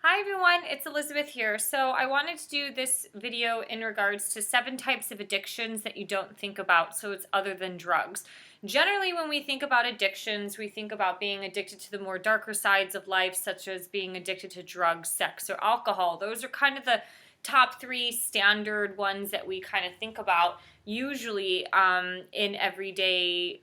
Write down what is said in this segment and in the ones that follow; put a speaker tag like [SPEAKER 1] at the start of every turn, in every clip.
[SPEAKER 1] Hi everyone, it's Elizabeth here. So I wanted to do this video in regards to 7 types of addictions that you don't think about, so it's other than drugs. Generally, when we think about addictions, we think about being addicted to the more darker sides of life, such as being addicted to drugs, sex, or alcohol. Those are kind of the top 3 standard ones that we kind of think about usually in everyday,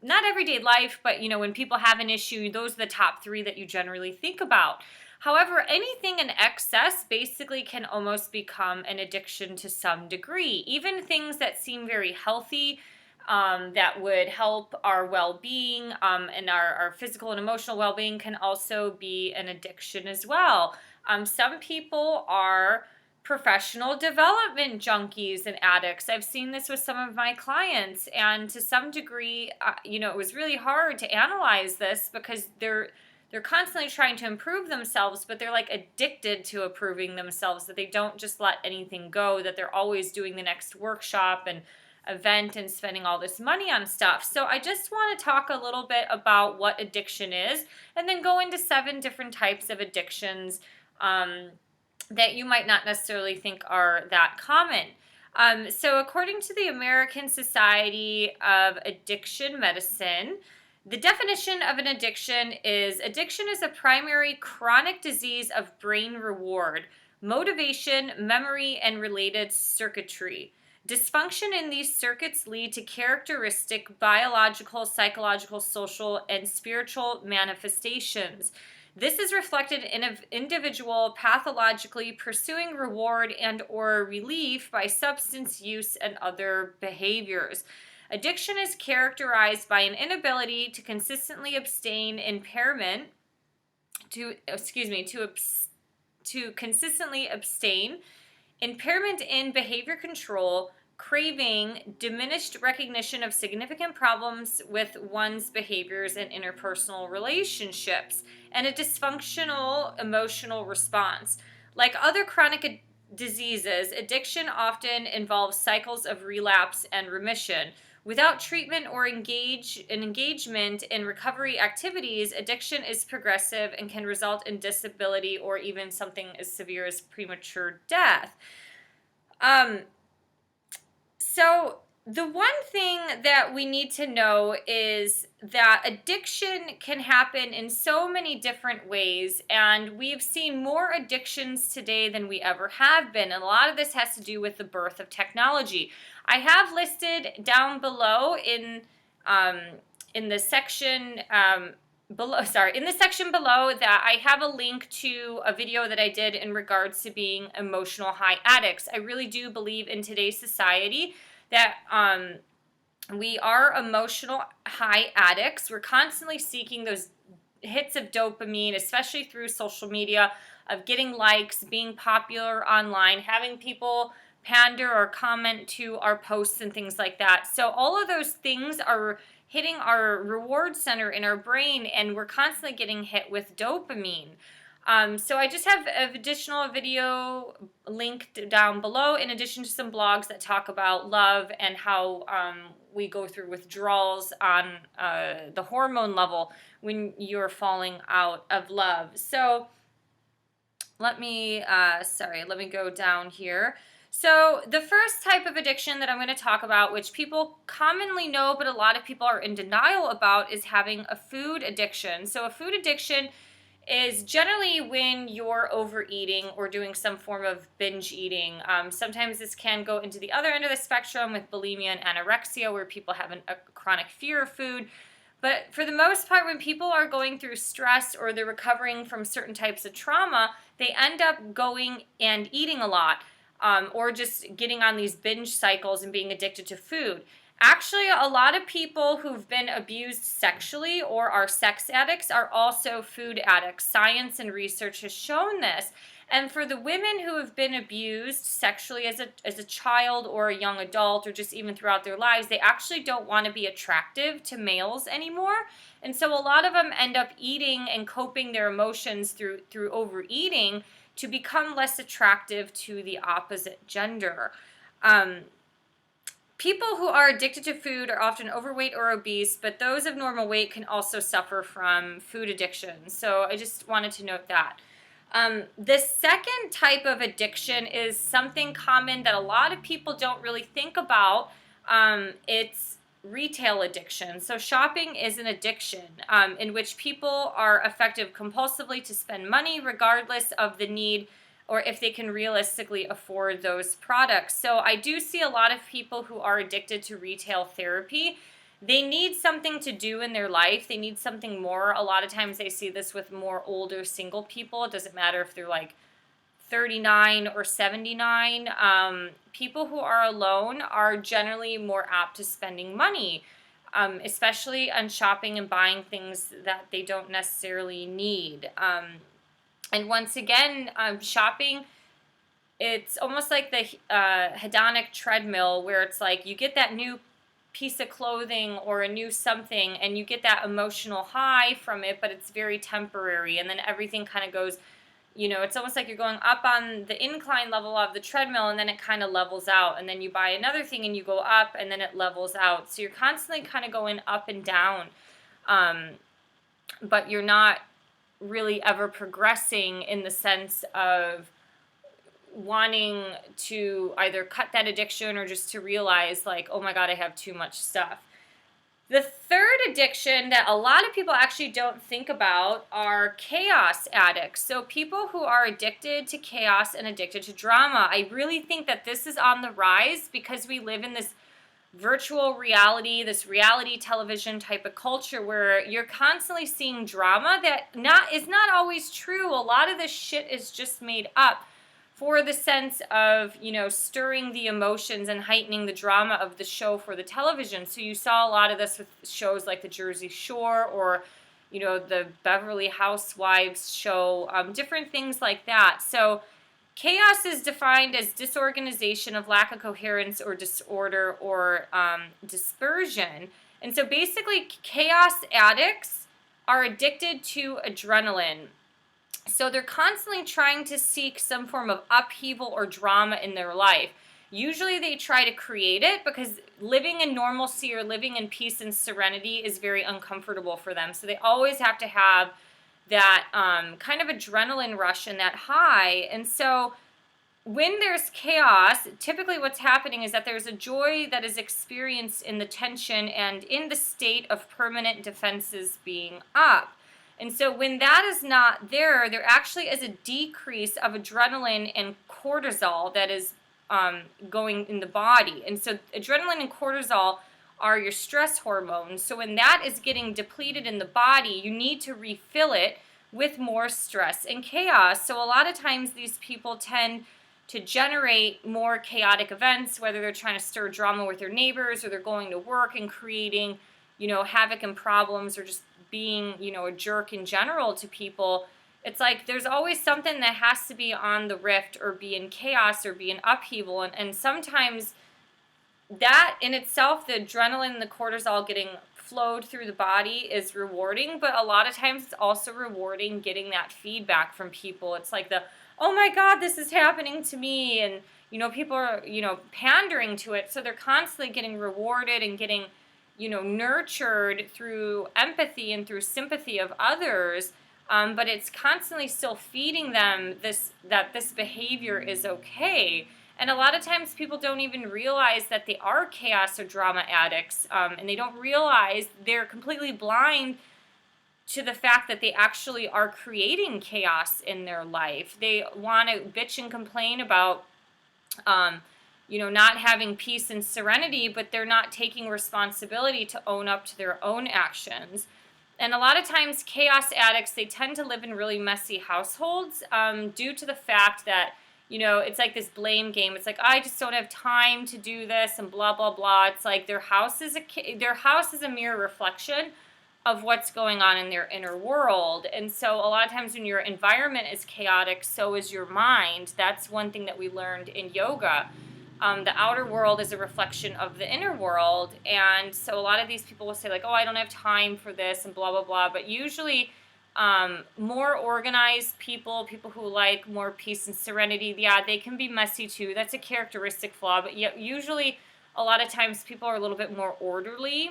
[SPEAKER 1] not everyday life, but when people have an issue, those are the top 3 that you generally think about. However, anything in excess basically can almost become an addiction to some degree. Even things that seem very healthy, that would help our well-being and our physical and emotional well-being can also be an addiction as well. Some people are professional development junkies and addicts. I've seen this with some of my clients, and to some degree, it was really hard to analyze this because they're constantly trying to improve themselves, but they're like addicted to improving themselves, that they don't just let anything go, that they're always doing the next workshop and event and spending all this money on stuff. So I just want to talk a little bit about what addiction is and then go into 7 different types of addictions that you might not necessarily think are that common. So according to the American Society of Addiction Medicine, the definition of an addiction is a primary chronic disease of brain reward, motivation, memory, and related circuitry. Dysfunction in these circuits lead to characteristic biological, psychological, social, and spiritual manifestations. This is reflected in an individual pathologically pursuing reward and or relief by substance use and other behaviors. Addiction is characterized by an inability to consistently abstain, impairment in behavior control, craving, diminished recognition of significant problems with one's behaviors and interpersonal relationships, and a dysfunctional emotional response. Like other chronic diseases, addiction often involves cycles of relapse and remission. Without treatment or engagement in recovery activities, addiction is progressive and can result in disability or even something as severe as premature death. So the one thing that we need to know is that addiction can happen in so many different ways, and we've seen more addictions today than we ever have been, and a lot of this has to do with the birth of technology. I have listed down below in the section below that I have a link to a video that I did in regards to being emotional high addicts. I really do believe in today's society that we are emotional high addicts. We're constantly seeking those hits of dopamine, especially through social media, of getting likes, being popular online, having people pander or comment to our posts and things like that. So all of those things are hitting our reward center in our brain, and we're constantly getting hit with dopamine. So I just have an additional video linked down below, in addition to some blogs that talk about love and how we go through withdrawals on the hormone level when you're falling out of love. So let me go down here. So the first type of addiction that I'm going to talk about, which people commonly know but a lot of people are in denial about, is having a food addiction. So a food addiction is generally when you're overeating or doing some form of binge eating. Sometimes this can go into the other end of the spectrum with bulimia and anorexia, where people have a chronic fear of food. But for the most part, when people are going through stress or they're recovering from certain types of trauma, they end up going and eating a lot, or just getting on these binge cycles and being addicted to food. Actually, a lot of people who've been abused sexually or are sex addicts are also food addicts. Science and research has shown this. And for the women who have been abused sexually as a child or a young adult, or just even throughout their lives, they actually don't want to be attractive to males anymore. And so a lot of them end up eating and coping their emotions through overeating to become less attractive to the opposite gender. People who are addicted to food are often overweight or obese, but those of normal weight can also suffer from food addiction. So I just wanted to note that. The second type of addiction is something common that a lot of people don't really think about. It's retail addiction. So shopping is an addiction in which people are affected compulsively to spend money regardless of the need or if they can realistically afford those products. So I do see a lot of people who are addicted to retail therapy. They need something to do in their life. They need something more. A lot of times they see this with more older single people. It doesn't matter if they're like 39 or 79. People who are alone are generally more apt to spending money, especially on shopping and buying things that they don't necessarily need. And once again, shopping, it's almost like the hedonic treadmill where it's like you get that new piece of clothing or a new something and you get that emotional high from it, but it's very temporary, and then everything kind of goes, it's almost like you're going up on the incline level of the treadmill and then it kind of levels out, and then you buy another thing and you go up and then it levels out. So you're constantly kind of going up and down, but you're not really ever progressing in the sense of wanting to either cut that addiction or just to realize like, oh my God, I have too much stuff. The third addiction that a lot of people actually don't think about are chaos addicts. So people who are addicted to chaos and addicted to drama. I really think that this is on the rise because we live in this virtual reality, this reality television type of culture where you're constantly seeing drama that is not always true. A lot of this shit is just made up for the sense of, stirring the emotions and heightening the drama of the show for the television. So you saw a lot of this with shows like the Jersey Shore or, the Beverly Housewives show, different things like that. So chaos is defined as disorganization of lack of coherence or disorder or dispersion. And so basically chaos addicts are addicted to adrenaline. So they're constantly trying to seek some form of upheaval or drama in their life. Usually they try to create it because living in normalcy or living in peace and serenity is very uncomfortable for them. So they always have to have that kind of adrenaline rush and that high. And so when there's chaos, typically what's happening is that there's a joy that is experienced in the tension and in the state of permanent defenses being up. And so when that is not there, there actually is a decrease of adrenaline and cortisol that is going in the body. And so adrenaline and cortisol are your stress hormones. So when that is getting depleted in the body, you need to refill it with more stress and chaos. So a lot of times these people tend to generate more chaotic events, whether they're trying to stir drama with their neighbors or they're going to work and creating, havoc and problems or just being, a jerk in general to people. It's like there's always something that has to be on the rift or be in chaos or be in upheaval. And sometimes that in itself, the adrenaline and the cortisol getting flowed through the body is rewarding, but a lot of times it's also rewarding getting that feedback from people. It's like oh my God, this is happening to me. And, people are, pandering to it. So they're constantly getting rewarded and getting, nurtured through empathy and through sympathy of others. But it's constantly still feeding them that this behavior is okay. And a lot of times people don't even realize that they are chaos or drama addicts. And they don't realize they're completely blind to the fact that they actually are creating chaos in their life. They want to bitch and complain about, not having peace and serenity, but they're not taking responsibility to own up to their own actions. And a lot of times chaos addicts, they tend to live in really messy households due to the fact that, it's like this blame game. It's like, I just don't have time to do this and blah, blah, blah. It's like their house is a mere reflection of what's going on in their inner world. And so a lot of times when your environment is chaotic, so is your mind. That's one thing that we learned in yoga. The outer world is a reflection of the inner world. And so a lot of these people will say like, oh, I don't have time for this and blah, blah, blah. But usually more organized people who like more peace and serenity, yeah, they can be messy too. That's a characteristic flaw. But usually a lot of times people are a little bit more orderly.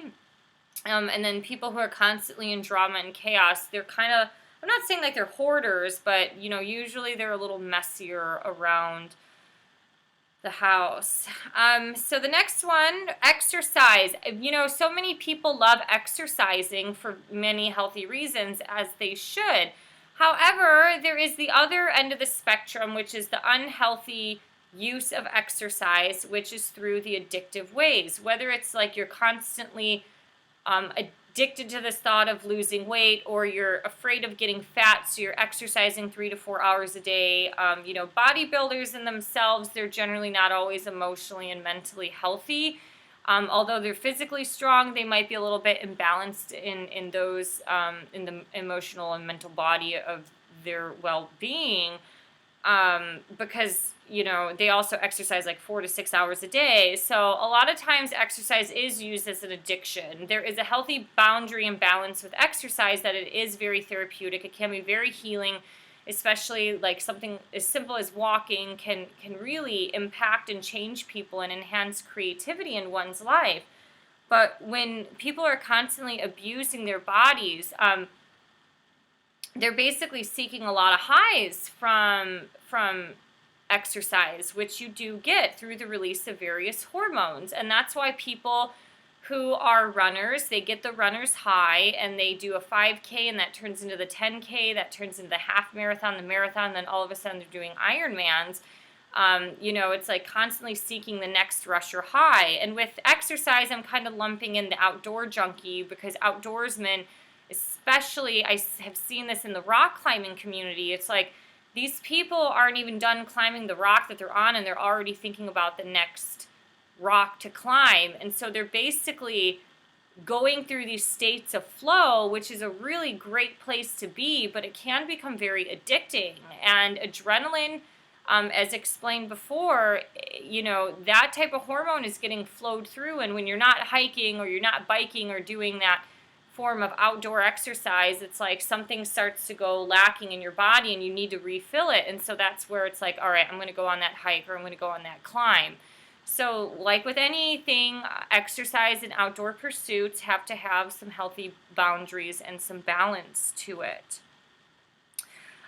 [SPEAKER 1] And then people who are constantly in drama and chaos, they're kind of I'm not saying like they're hoarders, but usually they're a little messier around the house. So the next one, exercise. So many people love exercising for many healthy reasons, as they should. However, there is the other end of the spectrum, which is the unhealthy use of exercise, which is through the addictive ways. Whether it's like you're constantly addicted to this thought of losing weight, or you're afraid of getting fat, so you're exercising 3 to 4 hours a day. Bodybuilders in themselves, they're generally not always emotionally and mentally healthy. Although they're physically strong, they might be a little bit imbalanced in those in the emotional and mental body of their well-being, because they also exercise like 4 to 6 hours a day. So a lot of times exercise is used as an addiction. There is a healthy boundary and balance with exercise, that it is very therapeutic. It can be very healing, especially like something as simple as walking can really impact and change people and enhance creativity in one's life. But when people are constantly abusing their bodies, they're basically seeking a lot of highs from exercise, which you do get through the release of various hormones. And that's why people who are runners, they get the runner's high, and they do a 5K, and that turns into the 10K, that turns into the half marathon, the marathon, then all of a sudden they're doing Ironmans. It's like constantly seeking the next rush or high. And with exercise, I'm kind of lumping in the outdoor junkie, because outdoorsmen, especially, I have seen this in the rock climbing community. It's like these people aren't even done climbing the rock that they're on, and they're already thinking about the next rock to climb. And so they're basically going through these states of flow, which is a really great place to be, but it can become very addicting. And adrenaline, as explained before, that type of hormone is getting flowed through. And when you're not hiking, or you're not biking, or doing that form of outdoor exercise, it's like something starts to go lacking in your body, and you need to refill it. And so that's where it's like, all right, I'm going to go on that hike, or I'm going to go on that climb. So like with anything, exercise and outdoor pursuits have to have some healthy boundaries and some balance to it.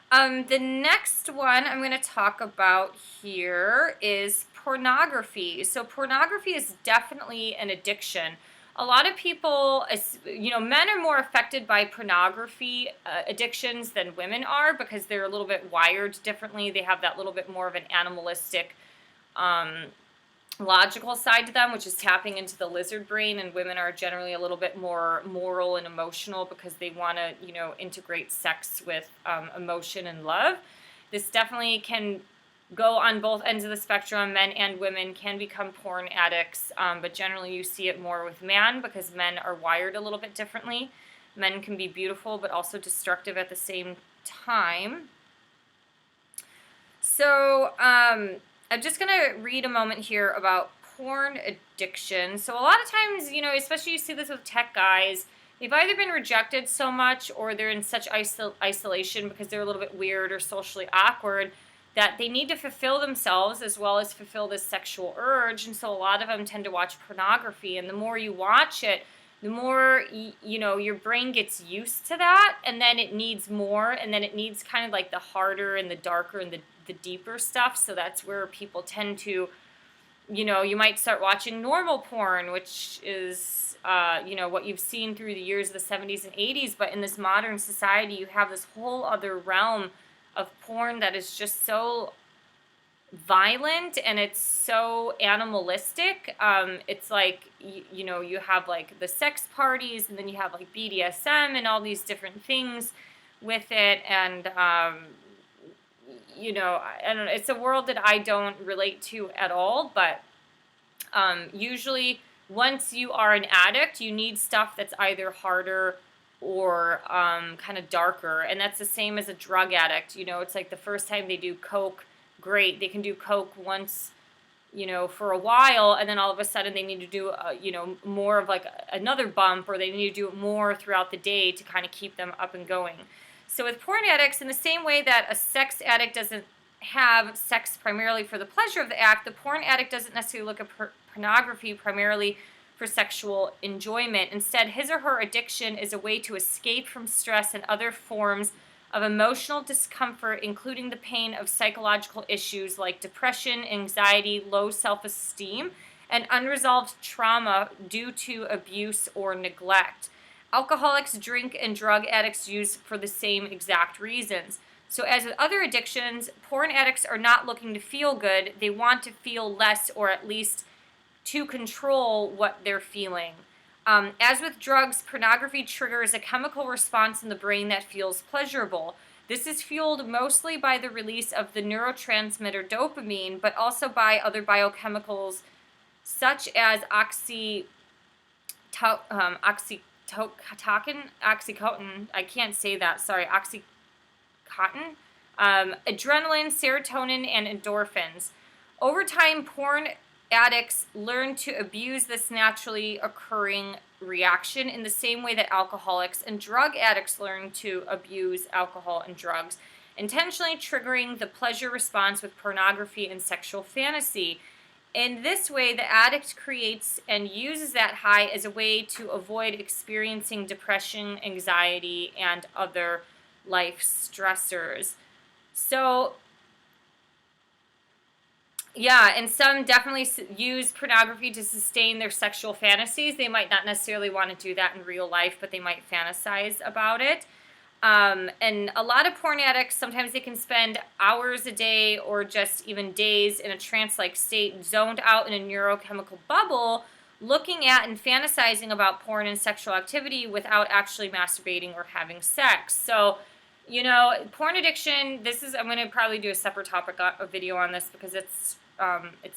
[SPEAKER 1] The next one I'm going to talk about here is pornography. So pornography is definitely an addiction. A lot of people, men are more affected by pornography addictions than women are, because they're a little bit wired differently. They have that little bit more of an animalistic, logical side to them, which is tapping into the lizard brain, and women are generally a little bit more moral and emotional, because they want to, integrate sex with emotion and love. This definitely can go on both ends of the spectrum. Men and women can become porn addicts, but generally you see it more with men, because men are wired a little bit differently. Men can be beautiful but also destructive at the same time. So I'm just going to read a moment here about porn addiction. So a lot of times, especially you see this with tech guys, they've either been rejected so much, or they're in such isolation because they're a little bit weird or socially awkward, that they need to fulfill themselves as well as fulfill this sexual urge. And so a lot of them tend to watch pornography. And the more you watch it, the more, your brain gets used to that. And then it needs more. And then it needs kind of like the harder and the darker and the deeper stuff. So that's where people tend to, you might start watching normal porn, which is, what you've seen through the years of the 70s and 80s. But in this modern society, you have this whole other realm of porn that is just so violent, and it's so animalistic. It's like, you have like the sex parties, and then you have like BDSM and all these different things with it. And, I don't know, it's a world that I don't relate to at all. But usually once you are an addict, you need stuff that's either harder or kind of darker. And that's the same as a drug addict. It's like the first time they do coke, great, they can do coke once, for a while, and then all of a sudden they need to do more of like another bump, or they need to do it more throughout the day to kind of keep them up and going. So with porn addicts, in the same way that a sex addict doesn't have sex primarily for the pleasure of the act, the porn addict doesn't necessarily look at pornography primarily for sexual enjoyment. Instead, his or her addiction is a way to escape from stress and other forms of emotional discomfort, including the pain of psychological issues like depression, anxiety, low self-esteem, and unresolved trauma due to abuse or neglect. Alcoholics drink and drug addicts use for the same exact reasons. So, as with other addictions, porn addicts are not looking to feel good. They want to feel less, or at least to control what they're feeling. As with drugs, pornography triggers a chemical response in the brain that feels pleasurable. This is fueled mostly by the release of the neurotransmitter dopamine, but also by other biochemicals such as oxytocin, I can't say that, sorry, oxycontin, adrenaline, serotonin, and endorphins. Over time, porn addicts learn to abuse this naturally occurring reaction in the same way that alcoholics and drug addicts learn to abuse alcohol and drugs, intentionally triggering the pleasure response with pornography and sexual fantasy. In this way, the addict creates and uses that high as a way to avoid experiencing depression, anxiety, and other life stressors. So, yeah, and some definitely use pornography to sustain their sexual fantasies. They might not necessarily want to do that in real life, but they might fantasize about it. And a lot of porn addicts, sometimes they can spend hours a day or just even days in a trance-like state, zoned out in a neurochemical bubble, looking at and fantasizing about porn and sexual activity without actually masturbating or having sex. So, porn addiction, I'm going to probably do a separate topic, a video on this, because it's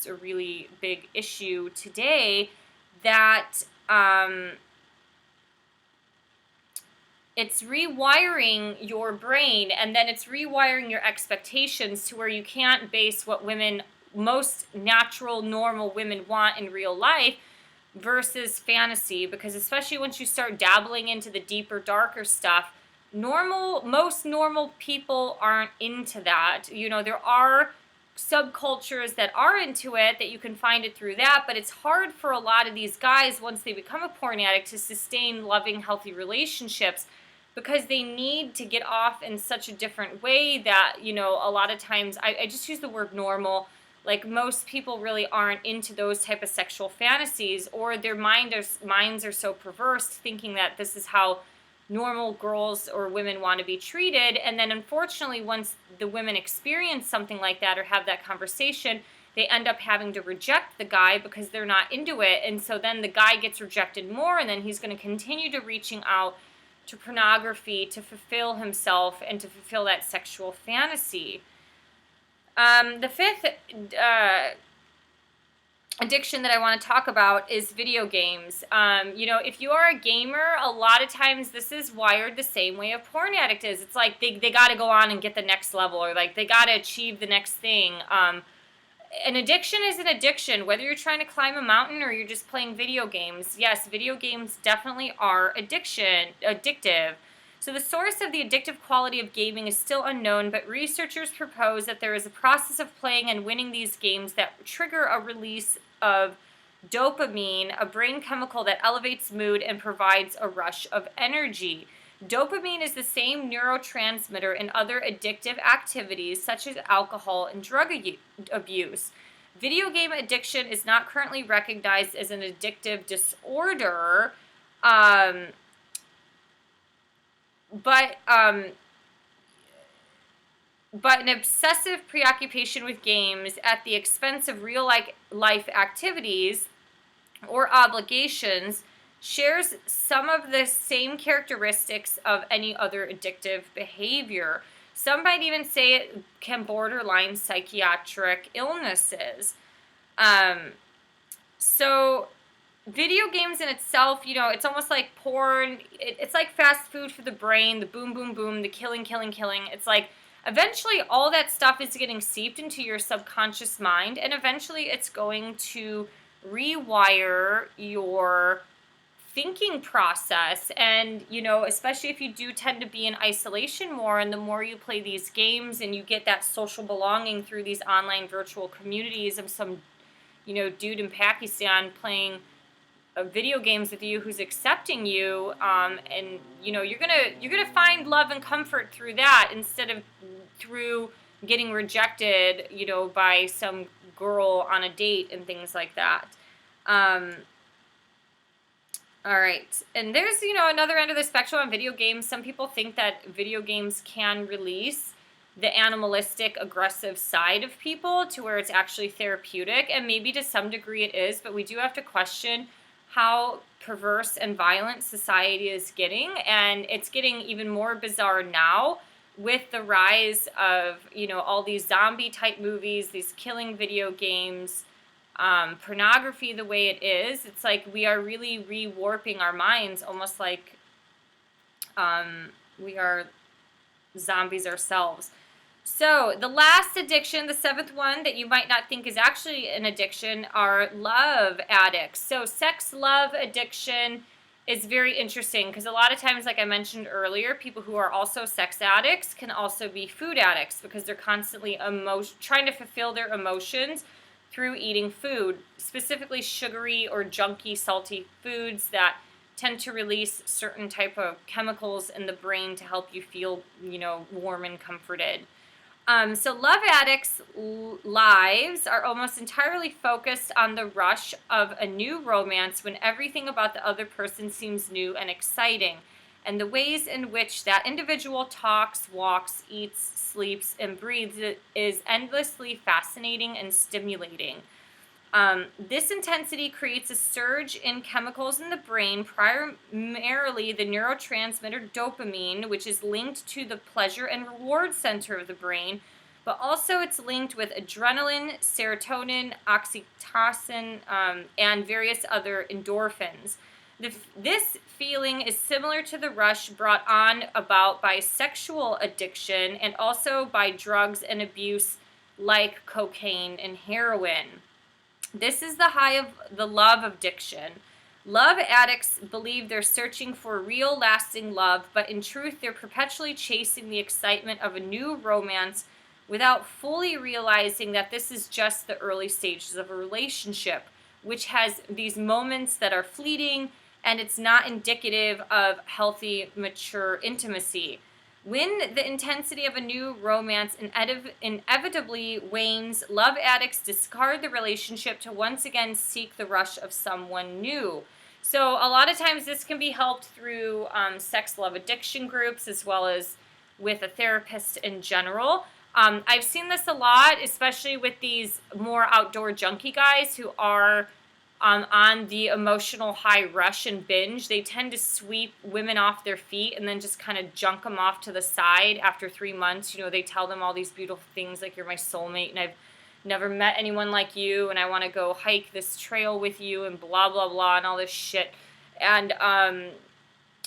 [SPEAKER 1] a really big issue today that it's rewiring your brain, and then it's rewiring your expectations to where you can't base what most natural, normal women want in real life versus fantasy, because especially once you start dabbling into the deeper, darker stuff, most normal people aren't into that. There are subcultures that are into it, that you can find it through that, but it's hard for a lot of these guys, once they become a porn addict, to sustain loving, healthy relationships, because they need to get off in such a different way that, a lot of times, I just use the word normal, like most people really aren't into those type of sexual fantasies, or their minds are so perverse, thinking that this is how normal girls or women want to be treated. And then unfortunately, once the women experience something like that or have that conversation, they end up having to reject the guy because they're not into it. And so then the guy gets rejected more, and then he's going to continue to reaching out to pornography to fulfill himself and to fulfill that sexual fantasy. The fifth addiction that I want to talk about is video games. If you are a gamer, a lot of times this is wired the same way a porn addict is. It's like they got to go on and get the next level, or like they got to achieve the next thing. An addiction is an addiction, whether you're trying to climb a mountain or you're just playing video games. Yes, video games definitely are addictive. So the source of the addictive quality of gaming is still unknown, but researchers propose that there is a process of playing and winning these games that trigger a release of dopamine, a brain chemical that elevates mood and provides a rush of energy. Dopamine is the same neurotransmitter in other addictive activities such as alcohol and drug abuse. Video game addiction is not currently recognized as an addictive disorder, but an obsessive preoccupation with games at the expense of real life activities or obligations shares some of the same characteristics of any other addictive behavior. Some might even say it can borderline psychiatric illnesses. So video games in itself, it's almost like porn. It's like fast food for the brain, the boom, boom, boom, the killing. It's like eventually all that stuff is getting seeped into your subconscious mind, and eventually it's going to rewire your thinking process. And especially if you do tend to be in isolation more, and the more you play these games and you get that social belonging through these online virtual communities of some dude in Pakistan playing video games with you, who's accepting you, and you're gonna find love and comfort through that instead of through getting rejected, by some girl on a date and things like that. Um, all right, and there's another end of the spectrum on video games. Some people think that video games can release the animalistic, aggressive side of people to where it's actually therapeutic, and maybe to some degree it is, but we do have to question how perverse and violent society is getting, and it's getting even more bizarre now with the rise of all these zombie type movies, these killing video games, pornography the way it is. It's like we are really rewarping our minds, almost like we are zombies ourselves. So the last addiction, the seventh one that you might not think is actually an addiction, are love addicts. So sex love addiction is very interesting because a lot of times, like I mentioned earlier, people who are also sex addicts can also be food addicts because they're constantly trying to fulfill their emotions through eating food, specifically sugary or junky, salty foods that tend to release certain type of chemicals in the brain to help you feel, warm and comforted. So love addicts' lives are almost entirely focused on the rush of a new romance when everything about the other person seems new and exciting, and the ways in which that individual talks, walks, eats, sleeps, and breathes is endlessly fascinating and stimulating. This intensity creates a surge in chemicals in the brain, primarily the neurotransmitter dopamine, which is linked to the pleasure and reward center of the brain, but also it's linked with adrenaline, serotonin, oxytocin, and various other endorphins. This feeling is similar to the rush brought on about by sexual addiction and also by drugs and abuse like cocaine and heroin. This is the high of the love addiction. Love addicts believe they're searching for real, lasting love, but in truth, they're perpetually chasing the excitement of a new romance without fully realizing that this is just the early stages of a relationship, which has these moments that are fleeting and it's not indicative of healthy, mature intimacy. When the intensity of a new romance inevitably wanes, love addicts discard the relationship to once again seek the rush of someone new. So a lot of times this can be helped through sex love addiction groups as well as with a therapist in general. I've seen this a lot, especially with these more outdoor junkie guys who are on the emotional high rush and binge. They tend to sweep women off their feet and then just kind of junk them off to the side after 3 months. They tell them all these beautiful things like, you're my soulmate and I've never met anyone like you and I want to go hike this trail with you and blah, blah, blah, and all this shit. And,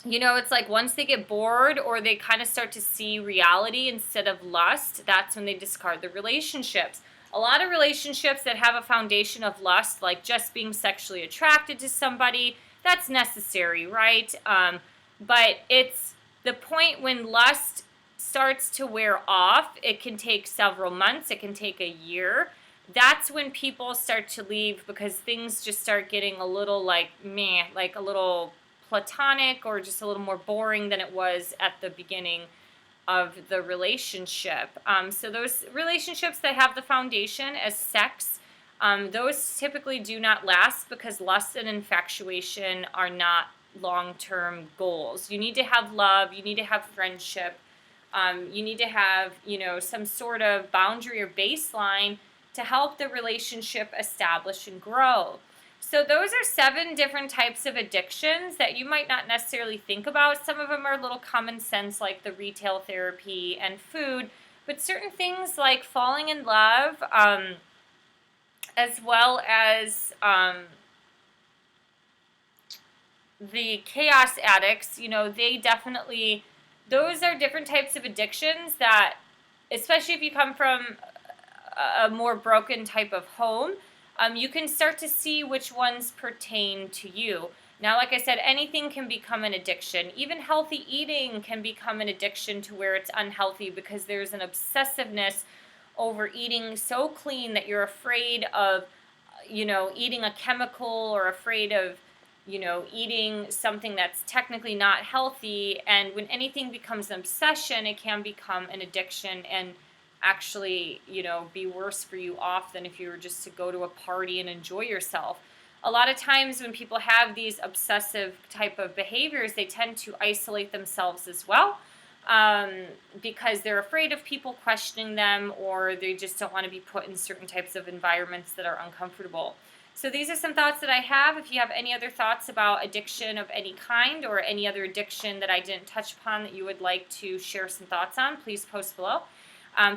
[SPEAKER 1] it's like once they get bored or they kind of start to see reality instead of lust, that's when they discard the relationships. A lot of relationships that have a foundation of lust, like just being sexually attracted to somebody, that's necessary, right? But it's the point when lust starts to wear off. It can take several months. It can take a year. That's when people start to leave because things just start getting a little like meh, like a little platonic or just a little more boring than it was at the beginning of the relationship. So those relationships that have the foundation as sex, those typically do not last because lust and infatuation are not long-term goals. You need to have love, you need to have friendship, you need to have, some sort of boundary or baseline to help the relationship establish and grow. So those are 7 different types of addictions that you might not necessarily think about. Some of them are a little common sense, like the retail therapy and food, but certain things like falling in love, as well as the chaos addicts, they definitely, those are different types of addictions that, especially if you come from a more broken type of home, you can start to see which ones pertain to you. Now, like I said, anything can become an addiction. Even healthy eating can become an addiction to where it's unhealthy because there's an obsessiveness over eating so clean that you're afraid of, eating a chemical or afraid of, eating something that's technically not healthy. And when anything becomes an obsession, it can become an addiction and actually, be worse for you off than if you were just to go to a party and enjoy yourself. A lot of times when people have these obsessive type of behaviors, they tend to isolate themselves as well, um, because they're afraid of people questioning them, or they just don't want to be put in certain types of environments that are uncomfortable. So these are some thoughts that I have. If you have any other thoughts about addiction of any kind, or any other addiction that I didn't touch upon that you would like to share some thoughts on, please post below.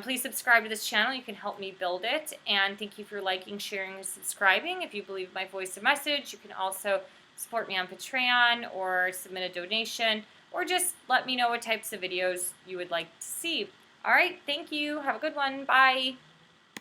[SPEAKER 1] Please subscribe to this channel. You can help me build it. And thank you for liking, sharing, and subscribing. If you believe my voice and message, you can also support me on Patreon or submit a donation, or just let me know what types of videos you would like to see. All right, thank you. Have a good one. Bye.